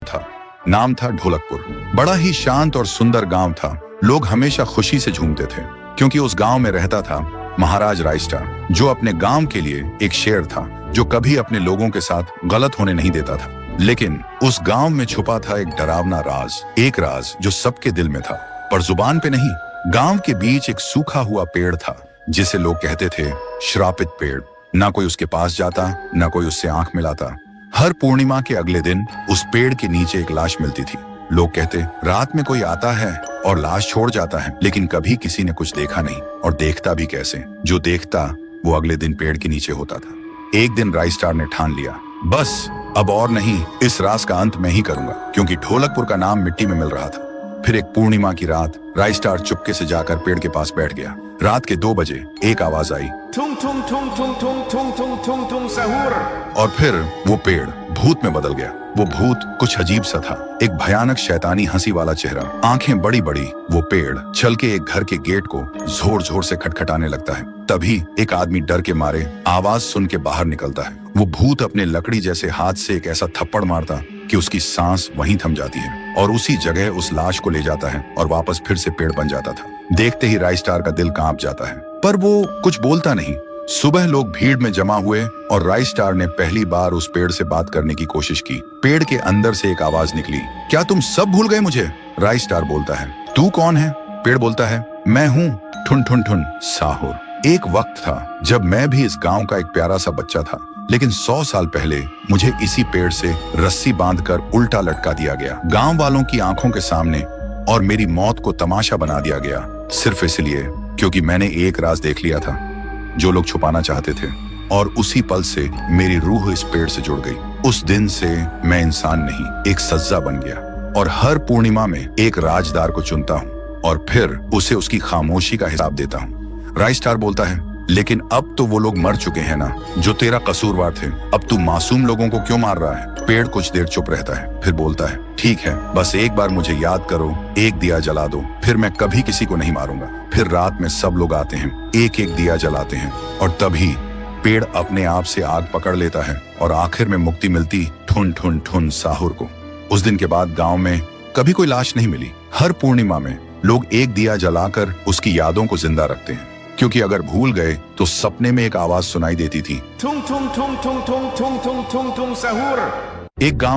था। नाम था ढोलकपुर। बड़ा ही शांत और सुंदर गांव था। लोग हमेशा खुशी से झूमते थे क्योंकि उस गांव में रहता था महाराज रायस्टार, जो अपने गांव के लिए एक शेर था, जो कभी अपने लोगों के साथ गलत होने नहीं देता था। लेकिन उस गांव में छुपा था एक डरावना राज, एक राज जो सबके दिल में था पर जुबान पे नहीं। गांव के बीच एक सूखा हुआ पेड़ था जिसे लोग कहते थे श्रापित पेड़। ना कोई उसके पास जाता, ना कोई उससे आंख मिलाता। हर पूर्णिमा के अगले दिन उस पेड़ के नीचे एक लाश मिलती थी। लोग कहते रात में कोई आता है और लाश छोड़ जाता है, लेकिन कभी किसी ने कुछ देखा नहीं, और देखता भी कैसे। जो देखता वो अगले दिन पेड़ के नीचे होता था। एक दिन रायस्टार ने ठान लिया, बस अब और नहीं, इस राज का अंत मैं ही करूंगा, क्योंकि ढोलकपुर का नाम मिट्टी में मिल रहा था। फिर एक पूर्णिमा की रात रायस्टार चुपके से जाकर पेड़ के पास बैठ गया। रात के 2 बजे एक आवाज आई, थुम थुम थुम थुम थुम थुम थुम थुम थुम सहूर। और फिर वो पेड़ भूत में बदल गया। वो भूत कुछ अजीब सा था, एक भयानक शैतानी हंसी वाला चेहरा, आंखें बड़ी बड़ी। वो पेड़ चल के एक घर के गेट को जोर जोर से खटखटाने लगता है। तभी एक आदमी डर के मारे आवाज सुन के बाहर निकलता है। वो भूत अपने लकड़ी जैसे हाथ से एक ऐसा थप्पड़ मारता कि उसकी सांस वहीं थम जाती है, और उसी जगह उस लाश को ले जाता है और वापस फिर से पेड़ बन जाता था। देखते ही रायस्टार का दिल कांप जाता है, पर वो कुछ बोलता नहीं। सुबह लोग भीड़ में जमा हुए और रायस्टार ने पहली बार उस पेड़ से बात करने की कोशिश की। पेड़ के अंदर से एक आवाज निकली, क्या तुम सब भूल गए मुझे? रायस्टार बोलता है, तू कौन है? पेड़ बोलता है, मैं हूँ ठुन ठुन ठुन साहुर। एक वक्त था जब मैं भी इस गांव का एक प्यारा सा बच्चा था, लेकिन 100 साल पहले मुझे इसी पेड़ से रस्सी बांधकर उल्टा लटका दिया गया, गांव वालों की आंखों के सामने, और मेरी मौत को तमाशा बना दिया गया, सिर्फ इसलिए क्योंकि मैंने एक राज देख लिया था जो लोग छुपाना चाहते थे। और उसी पल से मेरी रूह इस पेड़ से जुड़ गई। उस दिन से मैं इंसान नहीं, एक सज्जा बन गया, और हर पूर्णिमा में एक राजदार को चुनता हूँ और फिर उसे उसकी खामोशी का हिसाब देता हूँ। रायस्टार बोलता है, लेकिन अब तो वो लोग मर चुके हैं ना जो तेरा कसूरवार थे। अब तू मासूम लोगों को क्यों मार रहा है? पेड़ कुछ देर चुप रहता है, फिर बोलता है, ठीक है, बस एक बार मुझे याद करो, एक दिया जला दो, फिर मैं कभी किसी को नहीं मारूंगा। फिर रात में सब लोग आते हैं, एक एक दिया जलाते हैं, और तभी पेड़ अपने आप से आग पकड़ लेता है और आखिर में मुक्ति मिलती ठुन ठुन ठुन साहुर को। उस दिन के बाद गांव में कभी कोई लाश नहीं मिली। हर पूर्णिमा में लोग एक दिया जलाकर उसकी यादों को जिंदा रखते हैं, क्योंकि अगर भूल गए तो सपने में एक आवाज सुनाई देती थी, थुम थुम थुम थुम थुम थुम थुम थुम थुम सहूर। एक गांव